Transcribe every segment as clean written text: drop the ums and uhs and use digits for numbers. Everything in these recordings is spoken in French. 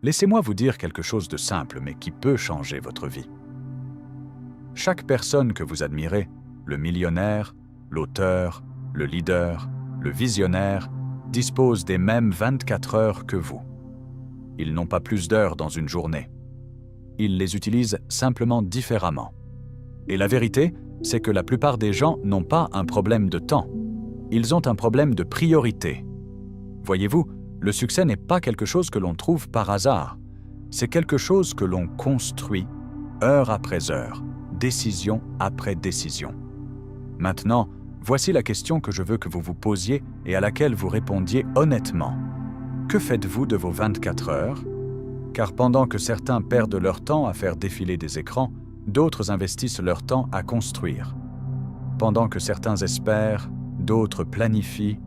Laissez-moi vous dire quelque chose de simple mais qui peut changer votre vie. Chaque personne que vous admirez, le millionnaire, l'auteur, le leader, le visionnaire, dispose des mêmes 24 heures que vous. Ils n'ont pas plus d'heures dans une journée. Ils les utilisent simplement différemment. Et la vérité, c'est que la plupart des gens n'ont pas un problème de temps. Ils ont un problème de priorité. Voyez-vous, le succès n'est pas quelque chose que l'on trouve par hasard. C'est quelque chose que l'on construit heure après heure, décision après décision. Maintenant, voici la question que je veux que vous vous posiez et à laquelle vous répondiez honnêtement. Que faites-vous de vos 24 heures? Car pendant que certains perdent leur temps à faire défiler des écrans, d'autres investissent leur temps à construire. Pendant que certains espèrent, d'autres planifient,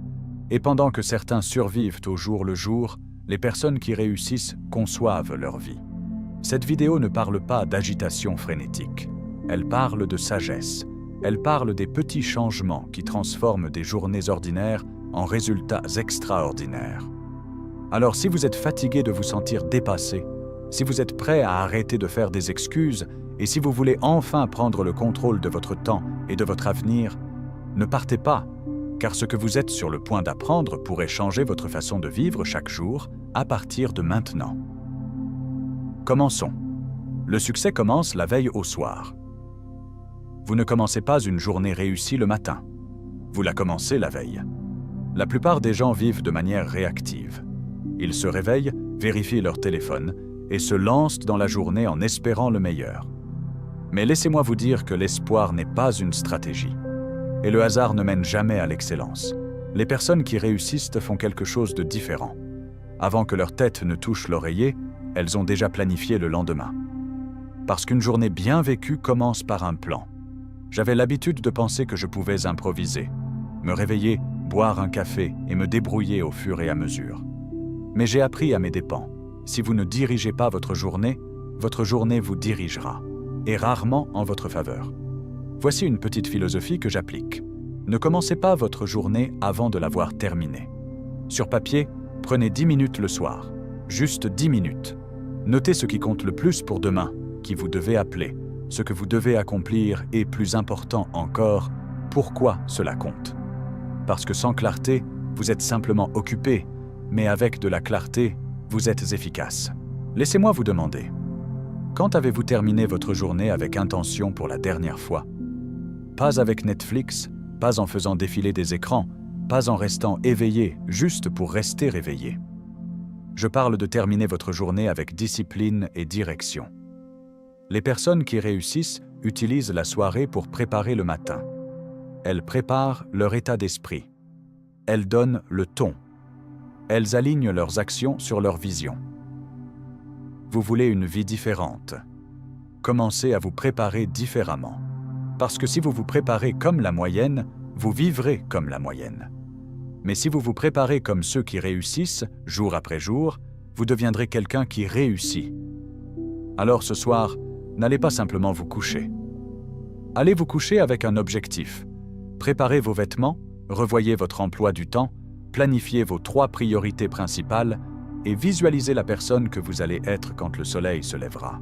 et pendant que certains survivent au jour le jour, les personnes qui réussissent conçoivent leur vie. Cette vidéo ne parle pas d'agitation frénétique. Elle parle de sagesse. Elle parle des petits changements qui transforment des journées ordinaires en résultats extraordinaires. Alors si vous êtes fatigué de vous sentir dépassé, si vous êtes prêt à arrêter de faire des excuses et si vous voulez enfin prendre le contrôle de votre temps et de votre avenir, ne partez pas, car ce que vous êtes sur le point d'apprendre pourrait changer votre façon de vivre chaque jour à partir de maintenant. Commençons. Le succès commence la veille au soir. Vous ne commencez pas une journée réussie le matin. Vous la commencez la veille. La plupart des gens vivent de manière réactive. Ils se réveillent, vérifient leur téléphone et se lancent dans la journée en espérant le meilleur. Mais laissez-moi vous dire que l'espoir n'est pas une stratégie. Et le hasard ne mène jamais à l'excellence. Les personnes qui réussissent font quelque chose de différent. Avant que leur tête ne touche l'oreiller, elles ont déjà planifié le lendemain. Parce qu'une journée bien vécue commence par un plan. J'avais l'habitude de penser que je pouvais improviser, me réveiller, boire un café et me débrouiller au fur et à mesure. Mais j'ai appris à mes dépens. Si vous ne dirigez pas votre journée vous dirigera, et rarement en votre faveur. Voici une petite philosophie que j'applique. Ne commencez pas votre journée avant de l'avoir terminée. Sur papier, prenez 10 minutes le soir. Juste 10 minutes. Notez ce qui compte le plus pour demain, qui vous devez appeler, ce que vous devez accomplir et, plus important encore, pourquoi cela compte. Parce que sans clarté, vous êtes simplement occupé, mais avec de la clarté, vous êtes efficace. Laissez-moi vous demander, quand avez-vous terminé votre journée avec intention pour la dernière fois? Pas avec Netflix, pas en faisant défiler des écrans, pas en restant éveillé, juste pour rester réveillé. Je parle de terminer votre journée avec discipline et direction. Les personnes qui réussissent utilisent la soirée pour préparer le matin. Elles préparent leur état d'esprit. Elles donnent le ton. Elles alignent leurs actions sur leur vision. Vous voulez une vie différente. Commencez à vous préparer différemment. Parce que si vous vous préparez comme la moyenne, vous vivrez comme la moyenne. Mais si vous vous préparez comme ceux qui réussissent, jour après jour, vous deviendrez quelqu'un qui réussit. Alors ce soir, n'allez pas simplement vous coucher. Allez vous coucher avec un objectif. Préparez vos vêtements, revoyez votre emploi du temps, planifiez vos 3 priorités principales et visualisez la personne que vous allez être quand le soleil se lèvera.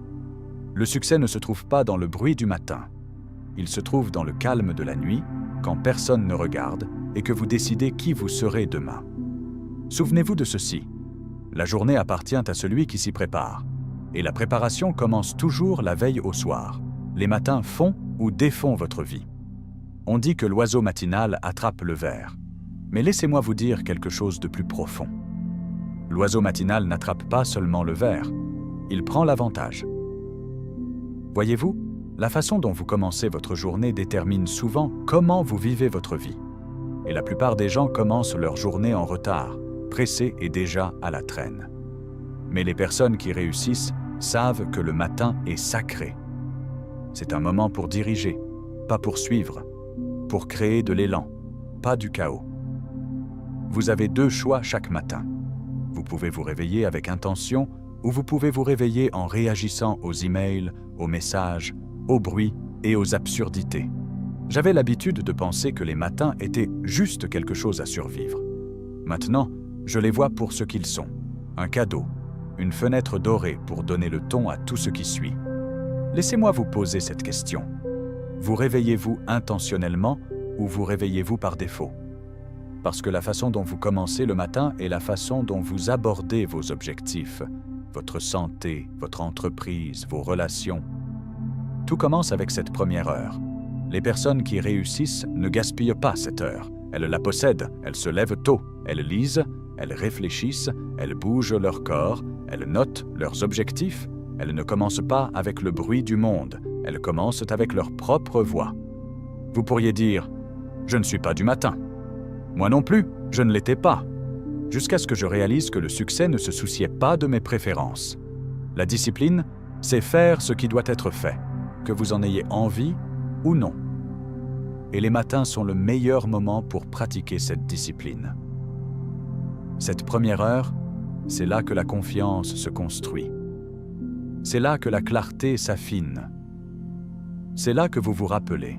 Le succès ne se trouve pas dans le bruit du matin. Il se trouve dans le calme de la nuit, quand personne ne regarde et que vous décidez qui vous serez demain. Souvenez-vous de ceci. La journée appartient à celui qui s'y prépare. Et la préparation commence toujours la veille au soir. Les matins font ou défont votre vie. On dit que l'oiseau matinal attrape le ver. Mais laissez-moi vous dire quelque chose de plus profond. L'oiseau matinal n'attrape pas seulement le ver, il prend l'avantage. Voyez-vous, la façon dont vous commencez votre journée détermine souvent comment vous vivez votre vie. Et la plupart des gens commencent leur journée en retard, pressés et déjà à la traîne. Mais les personnes qui réussissent savent que le matin est sacré. C'est un moment pour diriger, pas pour suivre, pour créer de l'élan, pas du chaos. Vous avez 2 choix chaque matin. Vous pouvez vous réveiller avec intention ou vous pouvez vous réveiller en réagissant aux emails, aux messages, aux bruits et aux absurdités. J'avais l'habitude de penser que les matins étaient juste quelque chose à survivre. Maintenant, je les vois pour ce qu'ils sont, un cadeau. une fenêtre dorée pour donner le ton à tout ce qui suit. Laissez-moi vous poser cette question. Vous réveillez-vous intentionnellement ou vous réveillez-vous par défaut? Parce que la façon dont vous commencez le matin est la façon dont vous abordez vos objectifs, votre santé, votre entreprise, vos relations. Tout commence avec cette première heure. Les personnes qui réussissent ne gaspillent pas cette heure. Elles la possèdent, elles se lèvent tôt, elles lisent, elles réfléchissent, elles bougent leur corps, elles notent leurs objectifs. Elles ne commencent pas avec le bruit du monde, elles commencent avec leur propre voix. Vous pourriez dire « Je ne suis pas du matin ». Moi non plus, je ne l'étais pas. Jusqu'à ce que je réalise que le succès ne se souciait pas de mes préférences. La discipline, c'est faire ce qui doit être fait, que vous en ayez envie ou non. Et les matins sont le meilleur moment pour pratiquer cette discipline. Cette première heure, c'est là que la confiance se construit. C'est là que la clarté s'affine. C'est là que vous vous rappelez.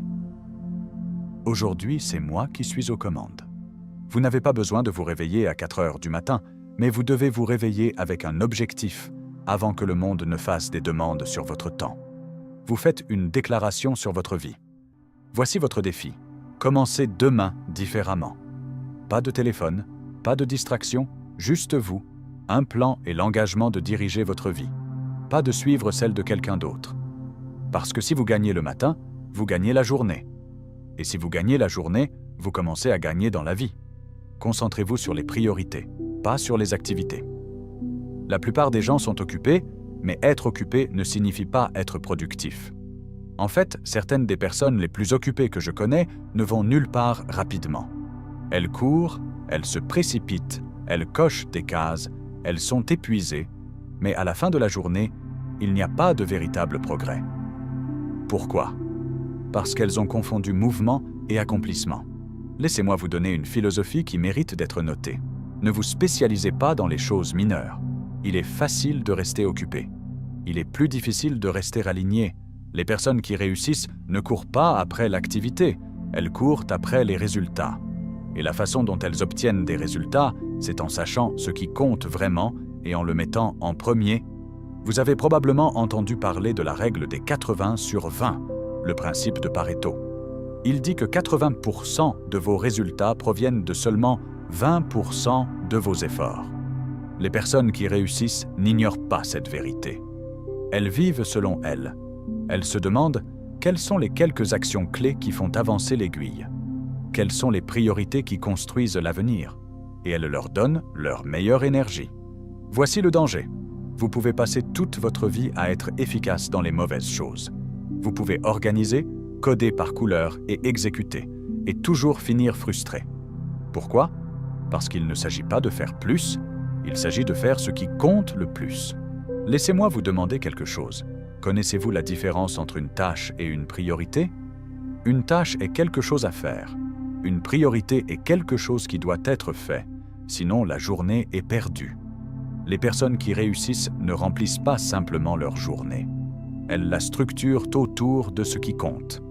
Aujourd'hui, c'est moi qui suis aux commandes. Vous n'avez pas besoin de vous réveiller à 4 heures du matin, mais vous devez vous réveiller avec un objectif avant que le monde ne fasse des demandes sur votre temps. Vous faites une déclaration sur votre vie. Voici votre défi. Commencez demain différemment. Pas de téléphone, pas de distraction, juste vous, un plan et l'engagement de diriger votre vie. Pas de suivre celle de quelqu'un d'autre. Parce que si vous gagnez le matin, vous gagnez la journée. Et si vous gagnez la journée, vous commencez à gagner dans la vie. Concentrez-vous sur les priorités, pas sur les activités. La plupart des gens sont occupés, mais être occupé ne signifie pas être productif. En fait, certaines des personnes les plus occupées que je connais ne vont nulle part rapidement. Elles courent, elles se précipitent, elles cochent des cases, elles sont épuisées, mais à la fin de la journée, il n'y a pas de véritable progrès. Pourquoi? Parce qu'elles ont confondu mouvement et accomplissement. Laissez-moi vous donner une philosophie qui mérite d'être notée. Ne vous spécialisez pas dans les choses mineures. Il est facile de rester occupé. Il est plus difficile de rester aligné. Les personnes qui réussissent ne courent pas après l'activité, elles courent après les résultats. Et la façon dont elles obtiennent des résultats, c'est en sachant ce qui compte vraiment et en le mettant en premier. Vous avez probablement entendu parler de la règle des 80/20, le principe de Pareto. Il dit que 80% de vos résultats proviennent de seulement 20% de vos efforts. Les personnes qui réussissent n'ignorent pas cette vérité. Elles vivent selon elles. Elles se demandent quelles sont les quelques actions clés qui font avancer l'aiguille. Quelles sont les priorités qui construisent l'avenir? Et elles leur donnent leur meilleure énergie. Voici le danger. Vous pouvez passer toute votre vie à être efficace dans les mauvaises choses. Vous pouvez organiser, coder par couleur et exécuter, et toujours finir frustré. Pourquoi? Parce qu'il ne s'agit pas de faire plus, il s'agit de faire ce qui compte le plus. Laissez-moi vous demander quelque chose. Connaissez-vous la différence entre une tâche et une priorité? Une tâche est quelque chose à faire. Une priorité est quelque chose qui doit être fait, sinon la journée est perdue. Les personnes qui réussissent ne remplissent pas simplement leur journée. Elles la structurent autour de ce qui compte.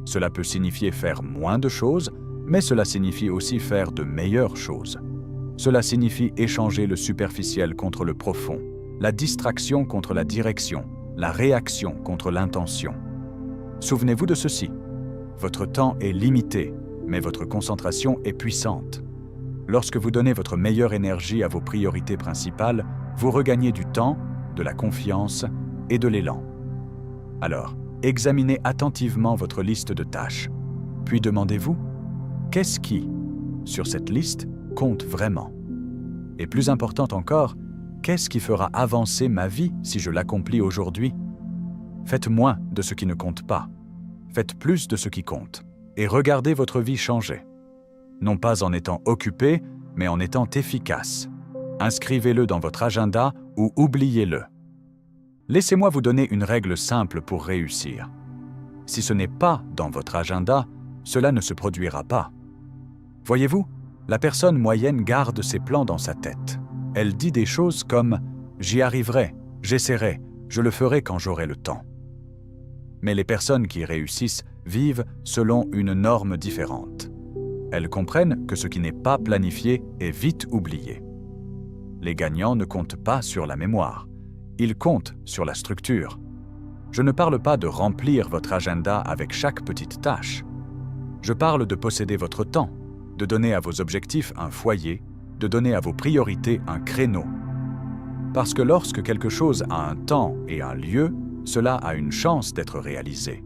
Cela peut signifier faire moins de choses, mais cela signifie aussi faire de meilleures choses. Cela signifie échanger le superficiel contre le profond, la distraction contre la direction, la réaction contre l'intention. Souvenez-vous de ceci. Votre temps est limité, mais votre concentration est puissante. Lorsque vous donnez votre meilleure énergie à vos priorités principales, vous regagnez du temps, de la confiance et de l'élan. Alors, examinez attentivement votre liste de tâches. Puis demandez-vous, qu'est-ce qui, sur cette liste, compte vraiment? Et plus important encore, qu'est-ce qui fera avancer ma vie si je l'accomplis aujourd'hui? Faites moins de ce qui ne compte pas. Faites plus de ce qui compte. Et regardez votre vie changer. Non pas en étant occupé, mais en étant efficace. Inscrivez-le dans votre agenda ou oubliez-le. Laissez-moi vous donner une règle simple pour réussir. Si ce n'est pas dans votre agenda, cela ne se produira pas. Voyez-vous, la personne moyenne garde ses plans dans sa tête. Elle dit des choses comme « j'y arriverai, j'essaierai, je le ferai quand j'aurai le temps ». Mais les personnes qui réussissent vivent selon une norme différente. Elles comprennent que ce qui n'est pas planifié est vite oublié. Les gagnants ne comptent pas sur la mémoire. Ils comptent sur la structure. Je ne parle pas de remplir votre agenda avec chaque petite tâche. Je parle de posséder votre temps, de donner à vos objectifs un foyer, de donner à vos priorités un créneau. Parce que lorsque quelque chose a un temps et un lieu, cela a une chance d'être réalisé.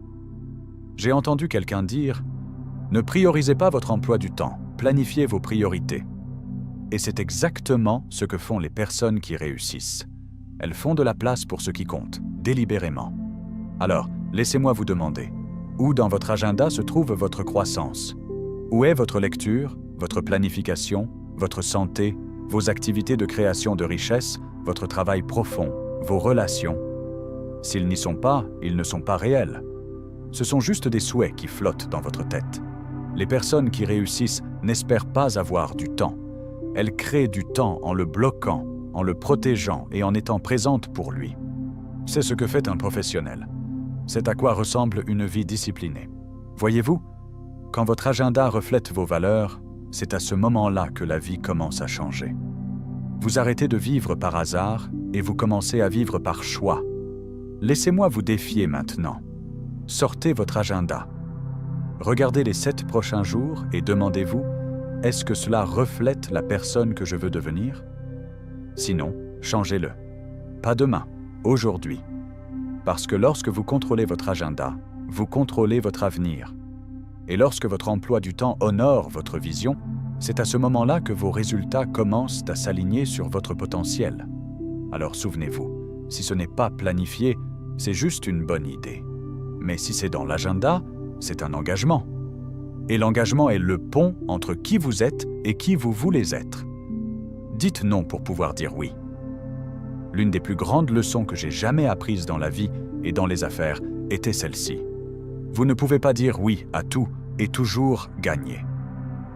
J'ai entendu quelqu'un dire « Ne priorisez pas votre emploi du temps, planifiez vos priorités ». Et c'est exactement ce que font les personnes qui réussissent. Elles font de la place pour ce qui compte, délibérément. Alors, laissez-moi vous demander, où dans votre agenda se trouve votre croissance? Où est votre lecture, votre planification, votre santé, vos activités de création de richesse, votre travail profond, vos relations? S'ils n'y sont pas, ils ne sont pas réels. Ce sont juste des souhaits qui flottent dans votre tête. Les personnes qui réussissent n'espèrent pas avoir du temps. Elles créent du temps en le bloquant, en le protégeant et en étant présentes pour lui. C'est ce que fait un professionnel. C'est à quoi ressemble une vie disciplinée. Voyez-vous, quand votre agenda reflète vos valeurs, c'est à ce moment-là que la vie commence à changer. Vous arrêtez de vivre par hasard et vous commencez à vivre par choix. Laissez-moi vous défier maintenant. Sortez votre agenda. Regardez les 7 prochains jours et demandez-vous, est-ce que cela reflète la personne que je veux devenir? Sinon, changez-le. Pas demain, aujourd'hui. Parce que lorsque vous contrôlez votre agenda, vous contrôlez votre avenir. Et lorsque votre emploi du temps honore votre vision, c'est à ce moment-là que vos résultats commencent à s'aligner sur votre potentiel. Alors souvenez-vous, si ce n'est pas planifié, c'est juste une bonne idée. Mais si c'est dans l'agenda, c'est un engagement. Et l'engagement est le pont entre qui vous êtes et qui vous voulez être. Dites non pour pouvoir dire oui. L'une des plus grandes leçons que j'ai jamais apprises dans la vie et dans les affaires était celle-ci. Vous ne pouvez pas dire oui à tout et toujours gagner.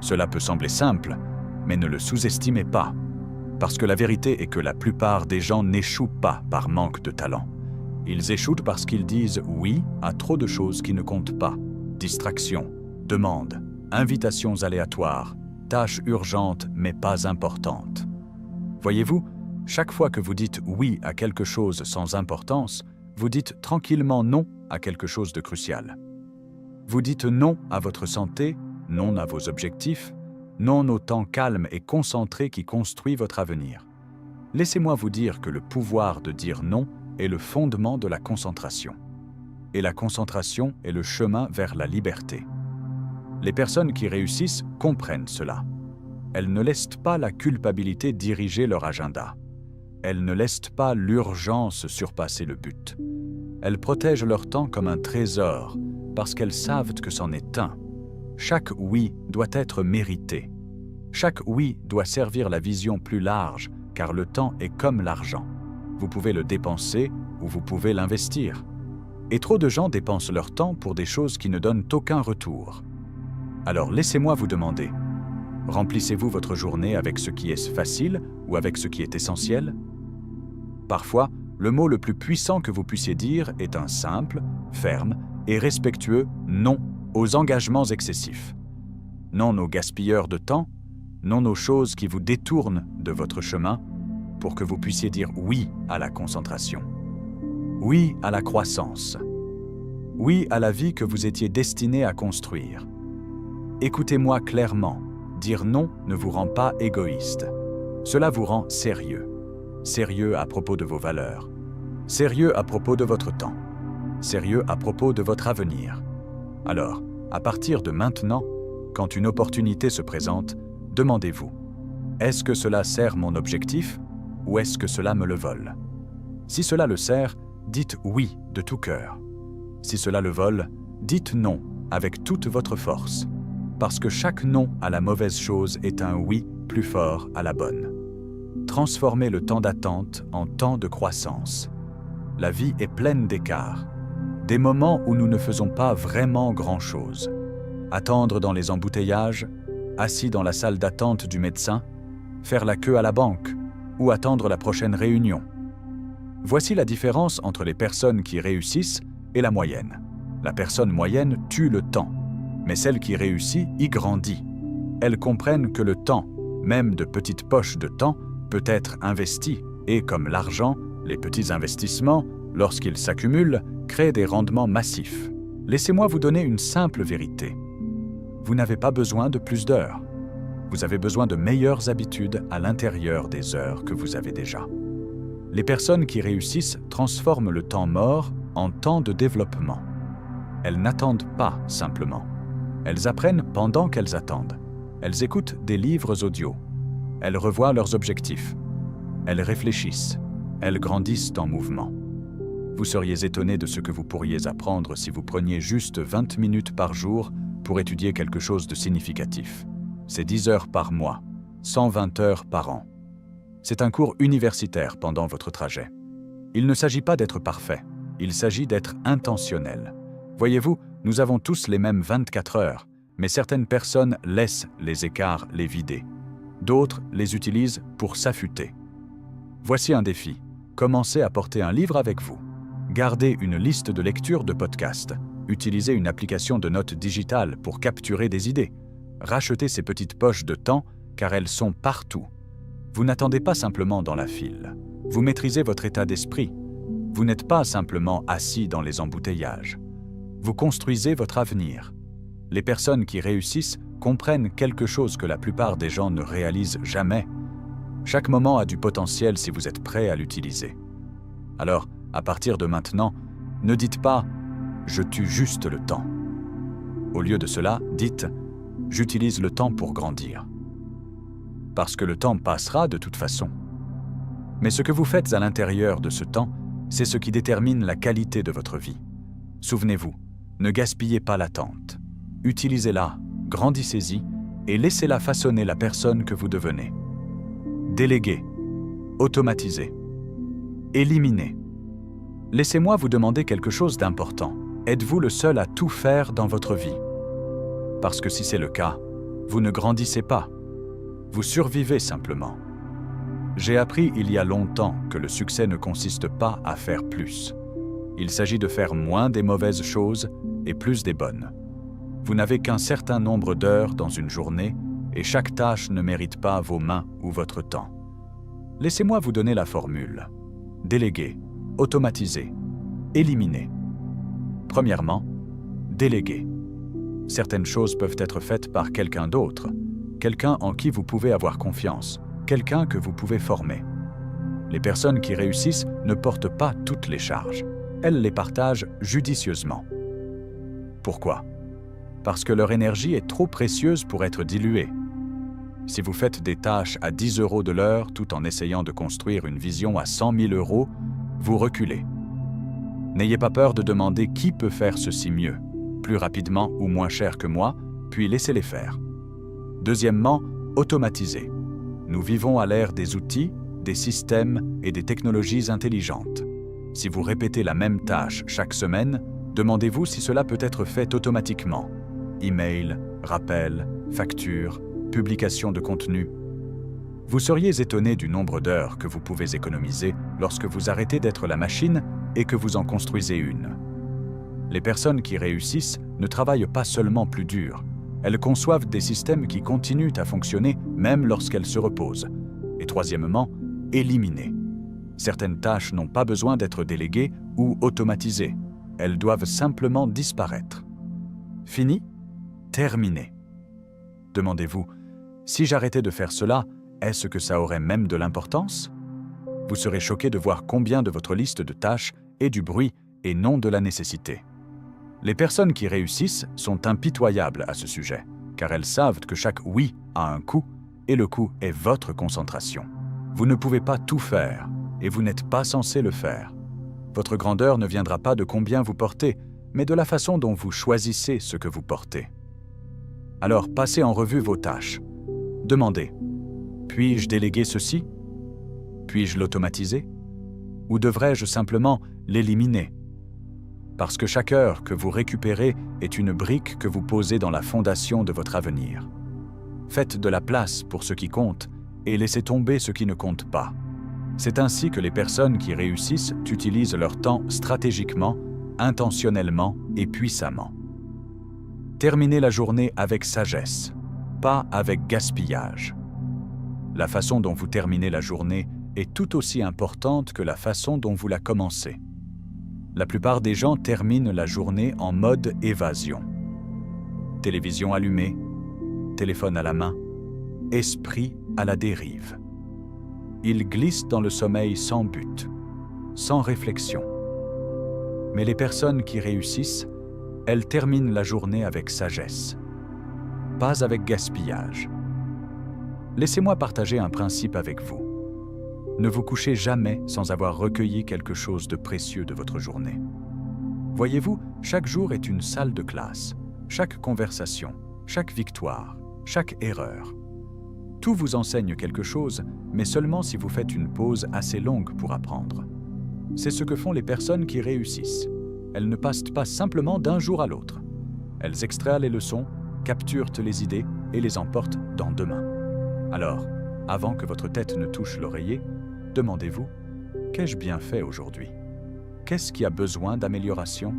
Cela peut sembler simple, mais ne le sous-estimez pas. Parce que la vérité est que la plupart des gens n'échouent pas par manque de talent. Ils échouent parce qu'ils disent oui à trop de choses qui ne comptent pas. Distractions, demandes, invitations aléatoires, tâches urgentes mais pas importantes. Voyez-vous, chaque fois que vous dites oui à quelque chose sans importance, vous dites tranquillement non à quelque chose de crucial. Vous dites non à votre santé, non à vos objectifs, non au temps calme et concentré qui construit votre avenir. Laissez-moi vous dire que le pouvoir de dire non est le fondement de la concentration. Et la concentration est le chemin vers la liberté. Les personnes qui réussissent comprennent cela. Elles ne laissent pas la culpabilité diriger leur agenda. Elles ne laissent pas l'urgence surpasser le but. Elles protègent leur temps comme un trésor parce qu'elles savent que c'en est un. Chaque oui doit être mérité. Chaque oui doit servir la vision plus large car le temps est comme l'argent. Vous pouvez le dépenser ou vous pouvez l'investir. Et trop de gens dépensent leur temps pour des choses qui ne donnent aucun retour. Alors laissez-moi vous demander, remplissez-vous votre journée avec ce qui est facile ou avec ce qui est essentiel? Parfois, le mot le plus puissant que vous puissiez dire est un simple, ferme et respectueux non aux engagements excessifs. Non aux gaspilleurs de temps, non aux choses qui vous détournent de votre chemin pour que vous puissiez dire oui à la concentration. Oui à la croissance. Oui à la vie que vous étiez destiné à construire. Écoutez-moi clairement, dire non ne vous rend pas égoïste. Cela vous rend sérieux. Sérieux à propos de vos valeurs. Sérieux à propos de votre temps. Sérieux à propos de votre avenir. Alors, à partir de maintenant, quand une opportunité se présente, demandez-vous, est-ce que cela sert mon objectif ou est-ce que cela me le vole? Si cela le sert, dites oui de tout cœur. Si cela le vole, dites non avec toute votre force. Parce que chaque non à la mauvaise chose est un oui plus fort à la bonne. Transformez le temps d'attente en temps de croissance. La vie est pleine d'écarts. Des moments où nous ne faisons pas vraiment grand-chose. Attendre dans les embouteillages, assis dans la salle d'attente du médecin, faire la queue à la banque ou attendre la prochaine réunion. Voici la différence entre les personnes qui réussissent et la moyenne. La personne moyenne tue le temps, mais celle qui réussit y grandit. Elles comprennent que le temps, même de petites poches de temps, peut être investi et, comme l'argent, les petits investissements, lorsqu'ils s'accumulent, créent des rendements massifs. Laissez-moi vous donner une simple vérité. Vous n'avez pas besoin de plus d'heures. Vous avez besoin de meilleures habitudes à l'intérieur des heures que vous avez déjà. Les personnes qui réussissent transforment le temps mort en temps de développement. Elles n'attendent pas simplement. Elles apprennent pendant qu'elles attendent. Elles écoutent des livres audio. Elles revoient leurs objectifs. Elles réfléchissent. Elles grandissent en mouvement. Vous seriez étonné de ce que vous pourriez apprendre si vous preniez juste 20 minutes par jour pour étudier quelque chose de significatif. C'est 10 heures par mois, 120 heures par an. C'est un cours universitaire pendant votre trajet. Il ne s'agit pas d'être parfait, il s'agit d'être intentionnel. Voyez-vous, nous avons tous les mêmes 24 heures, mais certaines personnes laissent les écarts les vider. D'autres les utilisent pour s'affûter. Voici un défi. Commencez à porter un livre avec vous. Gardez une liste de lecture de podcasts. Utilisez une application de notes digitales pour capturer des idées. Rachetez ces petites poches de temps car elles sont partout. Vous n'attendez pas simplement dans la file. Vous maîtrisez votre état d'esprit. Vous n'êtes pas simplement assis dans les embouteillages. Vous construisez votre avenir. Les personnes qui réussissent comprennent quelque chose que la plupart des gens ne réalisent jamais. Chaque moment a du potentiel si vous êtes prêt à l'utiliser. Alors, à partir de maintenant, ne dites pas « je tue juste le temps ». Au lieu de cela, dites « j'utilise le temps pour grandir ». Parce que le temps passera de toute façon. Mais ce que vous faites à l'intérieur de ce temps, c'est ce qui détermine la qualité de votre vie. Souvenez-vous, ne gaspillez pas l'attente. Utilisez-la, grandissez-y et laissez-la façonner la personne que vous devenez. Déléguez, automatisez, éliminez. Laissez-moi vous demander quelque chose d'important. Êtes-vous le seul à tout faire dans votre vie? Parce que si c'est le cas, vous ne grandissez pas. Vous survivez simplement. J'ai appris il y a longtemps que le succès ne consiste pas à faire plus. Il s'agit de faire moins des mauvaises choses et plus des bonnes. Vous n'avez qu'un certain nombre d'heures dans une journée et chaque tâche ne mérite pas vos mains ou votre temps. Laissez-moi vous donner la formule. Déléguer, automatiser, éliminer. Premièrement, déléguer. Certaines choses peuvent être faites par quelqu'un d'autre, quelqu'un en qui vous pouvez avoir confiance, quelqu'un que vous pouvez former. Les personnes qui réussissent ne portent pas toutes les charges. Elles les partagent judicieusement. Pourquoi? Parce que leur énergie est trop précieuse pour être diluée. Si vous faites des tâches à 10 € de l'heure tout en essayant de construire une vision à 100 000 €, vous reculez. N'ayez pas peur de demander qui peut faire ceci mieux, plus rapidement ou moins cher que moi, puis laissez-les faire. Deuxièmement, automatisez. Nous vivons à l'ère des outils, des systèmes et des technologies intelligentes. Si vous répétez la même tâche chaque semaine, demandez-vous si cela peut être fait automatiquement. Email, rappel, facture, publication de contenu. Vous seriez étonné du nombre d'heures que vous pouvez économiser lorsque vous arrêtez d'être la machine et que vous en construisez une. Les personnes qui réussissent ne travaillent pas seulement plus dur, elles conçoivent des systèmes qui continuent à fonctionner même lorsqu'elles se reposent. Et troisièmement, éliminer. Certaines tâches n'ont pas besoin d'être déléguées ou automatisées. Elles doivent simplement disparaître. Fini? Terminé. Demandez-vous, si j'arrêtais de faire cela, est-ce que ça aurait même de l'importance? Vous serez choqué de voir combien de votre liste de tâches est du bruit et non de la nécessité. Les personnes qui réussissent sont impitoyables à ce sujet, car elles savent que chaque oui a un coût et le coût est votre concentration. Vous ne pouvez pas tout faire et vous n'êtes pas censé le faire. Votre grandeur ne viendra pas de combien vous portez, mais de la façon dont vous choisissez ce que vous portez. Alors passez en revue vos tâches. Demandez, puis-je déléguer ceci? Puis-je l'automatiser? Ou devrais-je simplement l'éliminer? Parce que chaque heure que vous récupérez est une brique que vous posez dans la fondation de votre avenir. Faites de la place pour ce qui compte et laissez tomber ce qui ne compte pas. C'est ainsi que les personnes qui réussissent utilisent leur temps stratégiquement, intentionnellement et puissamment. Terminez la journée avec sagesse, pas avec gaspillage. La façon dont vous terminez la journée est tout aussi importante que la façon dont vous la commencez. La plupart des gens terminent la journée en mode évasion. Télévision allumée, téléphone à la main, esprit à la dérive. Ils glissent dans le sommeil sans but, sans réflexion. Mais les personnes qui réussissent, elles terminent la journée avec sagesse, pas avec gaspillage. Laissez-moi partager un principe avec vous. Ne vous couchez jamais sans avoir recueilli quelque chose de précieux de votre journée. Voyez-vous, chaque jour est une salle de classe, chaque conversation, chaque victoire, chaque erreur. Tout vous enseigne quelque chose, mais seulement si vous faites une pause assez longue pour apprendre. C'est ce que font les personnes qui réussissent. Elles ne passent pas simplement d'un jour à l'autre. Elles extraient les leçons, capturent les idées et les emportent dans demain. Alors, avant que votre tête ne touche l'oreiller, demandez-vous, qu'ai-je bien fait aujourd'hui? Qu'est-ce qui a besoin d'amélioration?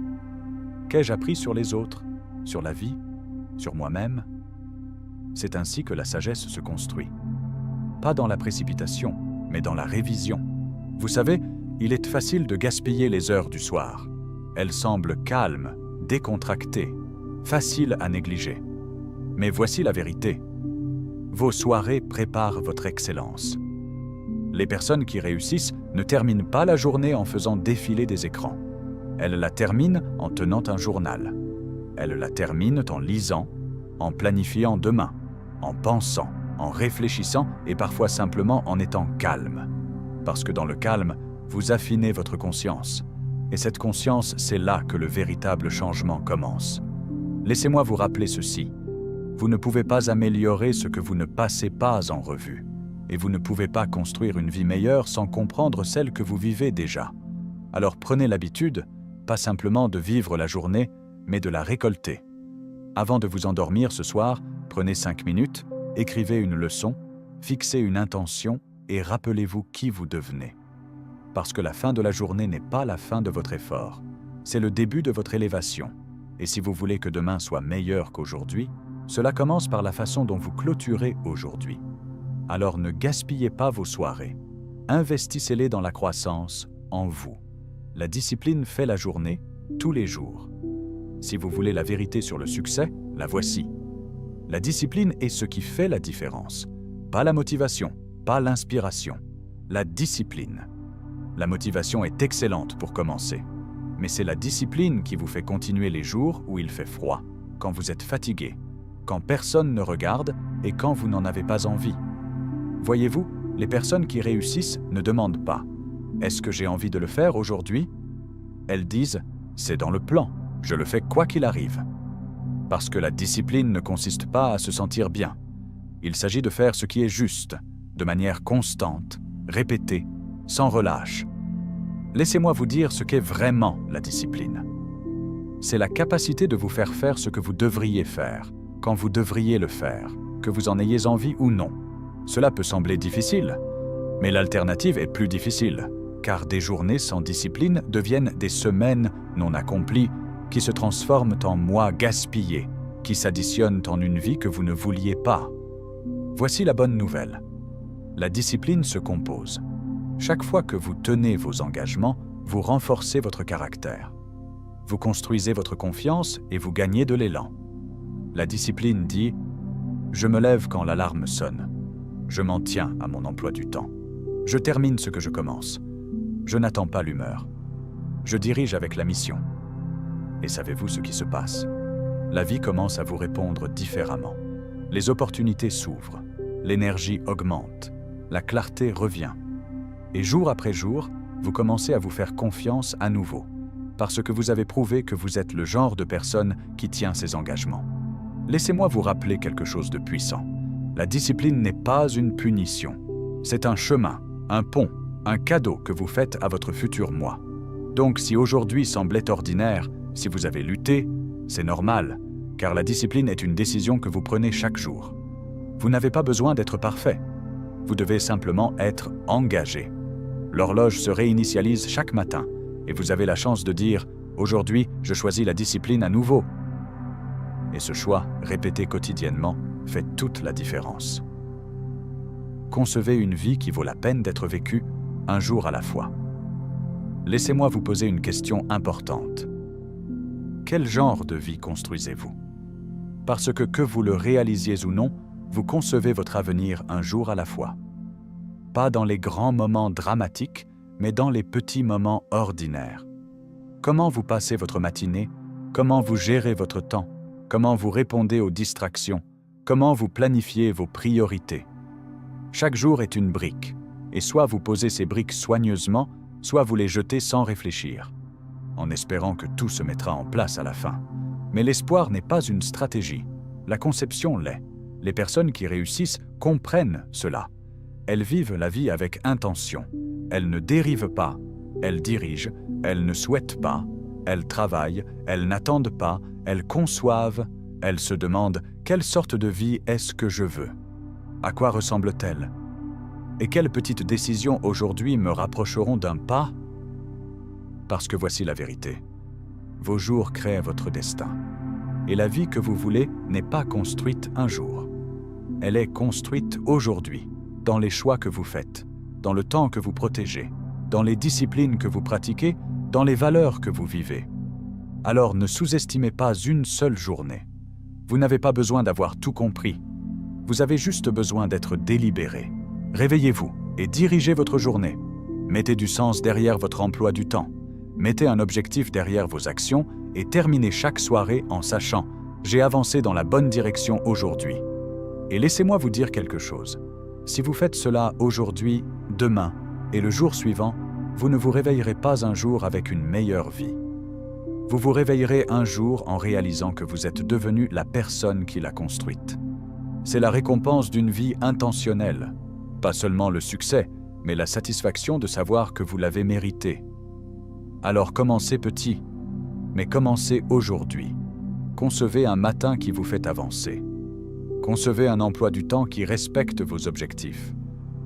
Qu'ai-je appris sur les autres, sur la vie, sur moi-même? C'est ainsi que la sagesse se construit. Pas dans la précipitation, mais dans la révision. Vous savez, il est facile de gaspiller les heures du soir. Elles semblent calmes, décontractées, faciles à négliger. Mais voici la vérité. Vos soirées préparent votre excellence. Les personnes qui réussissent ne terminent pas la journée en faisant défiler des écrans. Elles la terminent en tenant un journal. Elles la terminent en lisant, en planifiant demain, en pensant, en réfléchissant et parfois simplement en étant calme. Parce que dans le calme, vous affinez votre conscience. Et cette conscience, c'est là que le véritable changement commence. Laissez-moi vous rappeler ceci. Vous ne pouvez pas améliorer ce que vous ne passez pas en revue. Et vous ne pouvez pas construire une vie meilleure sans comprendre celle que vous vivez déjà. Alors prenez l'habitude, pas simplement de vivre la journée, mais de la récolter. Avant de vous endormir ce soir, prenez 5 minutes, écrivez une leçon, fixez une intention et rappelez-vous qui vous devenez. Parce que la fin de la journée n'est pas la fin de votre effort, c'est le début de votre élévation. Et si vous voulez que demain soit meilleur qu'aujourd'hui, cela commence par la façon dont vous clôturez aujourd'hui. Alors ne gaspillez pas vos soirées. Investissez-les dans la croissance, en vous. La discipline fait la journée, tous les jours. Si vous voulez la vérité sur le succès, la voici. La discipline est ce qui fait la différence. Pas la motivation, pas l'inspiration. La discipline. La motivation est excellente pour commencer. Mais c'est la discipline qui vous fait continuer les jours où il fait froid, quand vous êtes fatigué, quand personne ne regarde et quand vous n'en avez pas envie. Voyez-vous, les personnes qui réussissent ne demandent pas « Est-ce que j'ai envie de le faire aujourd'hui ?» Elles disent « C'est dans le plan, je le fais quoi qu'il arrive. » Parce que la discipline ne consiste pas à se sentir bien. Il s'agit de faire ce qui est juste, de manière constante, répétée, sans relâche. Laissez-moi vous dire ce qu'est vraiment la discipline. C'est la capacité de vous faire faire ce que vous devriez faire, quand vous devriez le faire, que vous en ayez envie ou non. Cela peut sembler difficile, mais l'alternative est plus difficile, car des journées sans discipline deviennent des semaines non accomplies qui se transforment en mois gaspillés, qui s'additionnent en une vie que vous ne vouliez pas. Voici la bonne nouvelle. La discipline se compose. Chaque fois que vous tenez vos engagements, vous renforcez votre caractère. Vous construisez votre confiance et vous gagnez de l'élan. La discipline dit « Je me lève quand l'alarme sonne. Je m'en tiens à mon emploi du temps. Je termine ce que je commence. Je n'attends pas l'humeur. Je dirige avec la mission. » Et savez-vous ce qui se passe? La vie commence à vous répondre différemment. Les opportunités s'ouvrent. L'énergie augmente. La clarté revient. Et jour après jour, vous commencez à vous faire confiance à nouveau, parce que vous avez prouvé que vous êtes le genre de personne qui tient ses engagements. Laissez-moi vous rappeler quelque chose de puissant. La discipline n'est pas une punition. C'est un chemin, un pont, un cadeau que vous faites à votre futur moi. Donc si aujourd'hui semblait ordinaire, si vous avez lutté, c'est normal, car la discipline est une décision que vous prenez chaque jour. Vous n'avez pas besoin d'être parfait. Vous devez simplement être engagé. L'horloge se réinitialise chaque matin et vous avez la chance de dire « Aujourd'hui, je choisis la discipline à nouveau ». Et ce choix, répété quotidiennement, fait toute la différence. Concevez une vie qui vaut la peine d'être vécue, un jour à la fois. Laissez-moi vous poser une question importante. Quel genre de vie construisez-vous? Parce que vous le réalisiez ou non, vous concevez votre avenir un jour à la fois. Pas dans les grands moments dramatiques, mais dans les petits moments ordinaires. Comment vous passez votre matinée? Comment vous gérez votre temps? Comment vous répondez aux distractions? Comment vous planifiez vos priorités? Chaque jour est une brique, et soit vous posez ces briques soigneusement, soit vous les jetez sans réfléchir, en espérant que tout se mettra en place à la fin. Mais l'espoir n'est pas une stratégie, la conception l'est. Les personnes qui réussissent comprennent cela. Elles vivent la vie avec intention. Elles ne dérivent pas, elles dirigent, elles ne souhaitent pas, elles travaillent, elles n'attendent pas, elles conçoivent, elles se demandent quelle sorte de vie est-ce que je veux? À quoi ressemble-t-elle? Et quelles petites décisions aujourd'hui me rapprocheront d'un pas? Parce que voici la vérité. Vos jours créent votre destin. Et la vie que vous voulez n'est pas construite un jour. Elle est construite aujourd'hui, dans les choix que vous faites, dans le temps que vous protégez, dans les disciplines que vous pratiquez, dans les valeurs que vous vivez. Alors ne sous-estimez pas une seule journée. Vous n'avez pas besoin d'avoir tout compris. Vous avez juste besoin d'être délibéré. Réveillez-vous et dirigez votre journée. Mettez du sens derrière votre emploi du temps. Mettez un objectif derrière vos actions et terminez chaque soirée en sachant « j'ai avancé dans la bonne direction aujourd'hui ». Et laissez-moi vous dire quelque chose. Si vous faites cela aujourd'hui, demain et le jour suivant, vous ne vous réveillerez pas un jour avec une meilleure vie. Vous vous réveillerez un jour en réalisant que vous êtes devenu la personne qui l'a construite. C'est la récompense d'une vie intentionnelle. Pas seulement le succès, mais la satisfaction de savoir que vous l'avez mérité. Alors commencez petit, mais commencez aujourd'hui. Concevez un matin qui vous fait avancer. Concevez un emploi du temps qui respecte vos objectifs.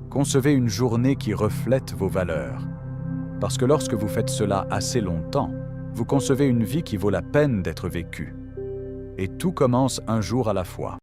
Concevez une journée qui reflète vos valeurs. Parce que lorsque vous faites cela assez longtemps, vous concevez une vie qui vaut la peine d'être vécue. Et tout commence un jour à la fois.